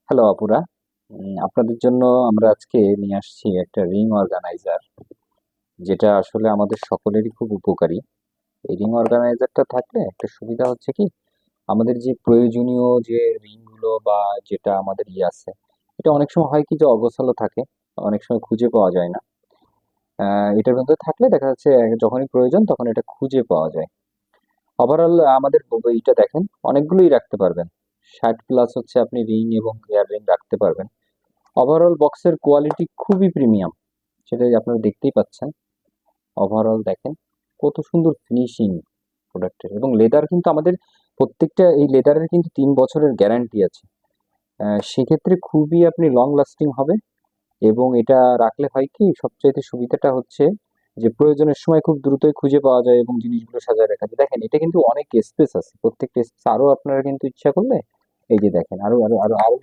Hello আপুরা। আপনাদের জন্য আমরা আজকে নিয়ে আসছি একটা রিং অর্গানাইজার, যেটা আসলে আমাদের সকলেরই খুব উপকারী। এই রিং অর্গানাইজারটা থাকলে একটা সুবিধা হচ্ছে কি, আমাদের যে প্রয়োজনীয় যে রিংগুলো বা যেটা আমাদের আছে, এটা অনেক সময় হয় কি যে অগোছালো থাকে, অনেক সময় খুঁজে পাওয়া যায় না। এটার মধ্যে থাকলে দেখা যাচ্ছে যখনই প্রয়োজন তখন এটা খুঁজে পাওয়া যায়। ওভারঅল আমাদের এইটা দেখেন, অনেকগুলোই রাখতে পারবেন। 60+ হচ্ছে আপনি রিং এবং হেয়ার রিং রাখতে পারবেন। ওভারঅল বক্সের কোয়ালিটি খুবই প্রিমিয়াম, সেটাই আপনারা দেখতেই পাচ্ছেন। ওভারঅল দেখেন কত সুন্দর ফিনিশিং প্রোডাক্টের, এবং লেদার কিন্তু আমাদের প্রত্যেকটা এই লেদারের কিন্তু 3 বছরের গ্যারান্টি আছে। সেক্ষেত্রে খুবই আপনি লং লাস্টিং হবে। এবং এটা রাখলে হয় কি, সবচাইতে সুবিধাটা হচ্ছে যে প্রয়োজনের সময় খুব দ্রুতই খুঁজে পাওয়া যায় এবং জিনিসগুলো সাজায় রাখা যায়। দেখেন এটা কিন্তু অনেক স্পেস আছে, প্রত্যেকটা স্পেস আরো আপনারা কিন্তু ইচ্ছা করলে এই যে দেখেন আরো আরো আরো আরো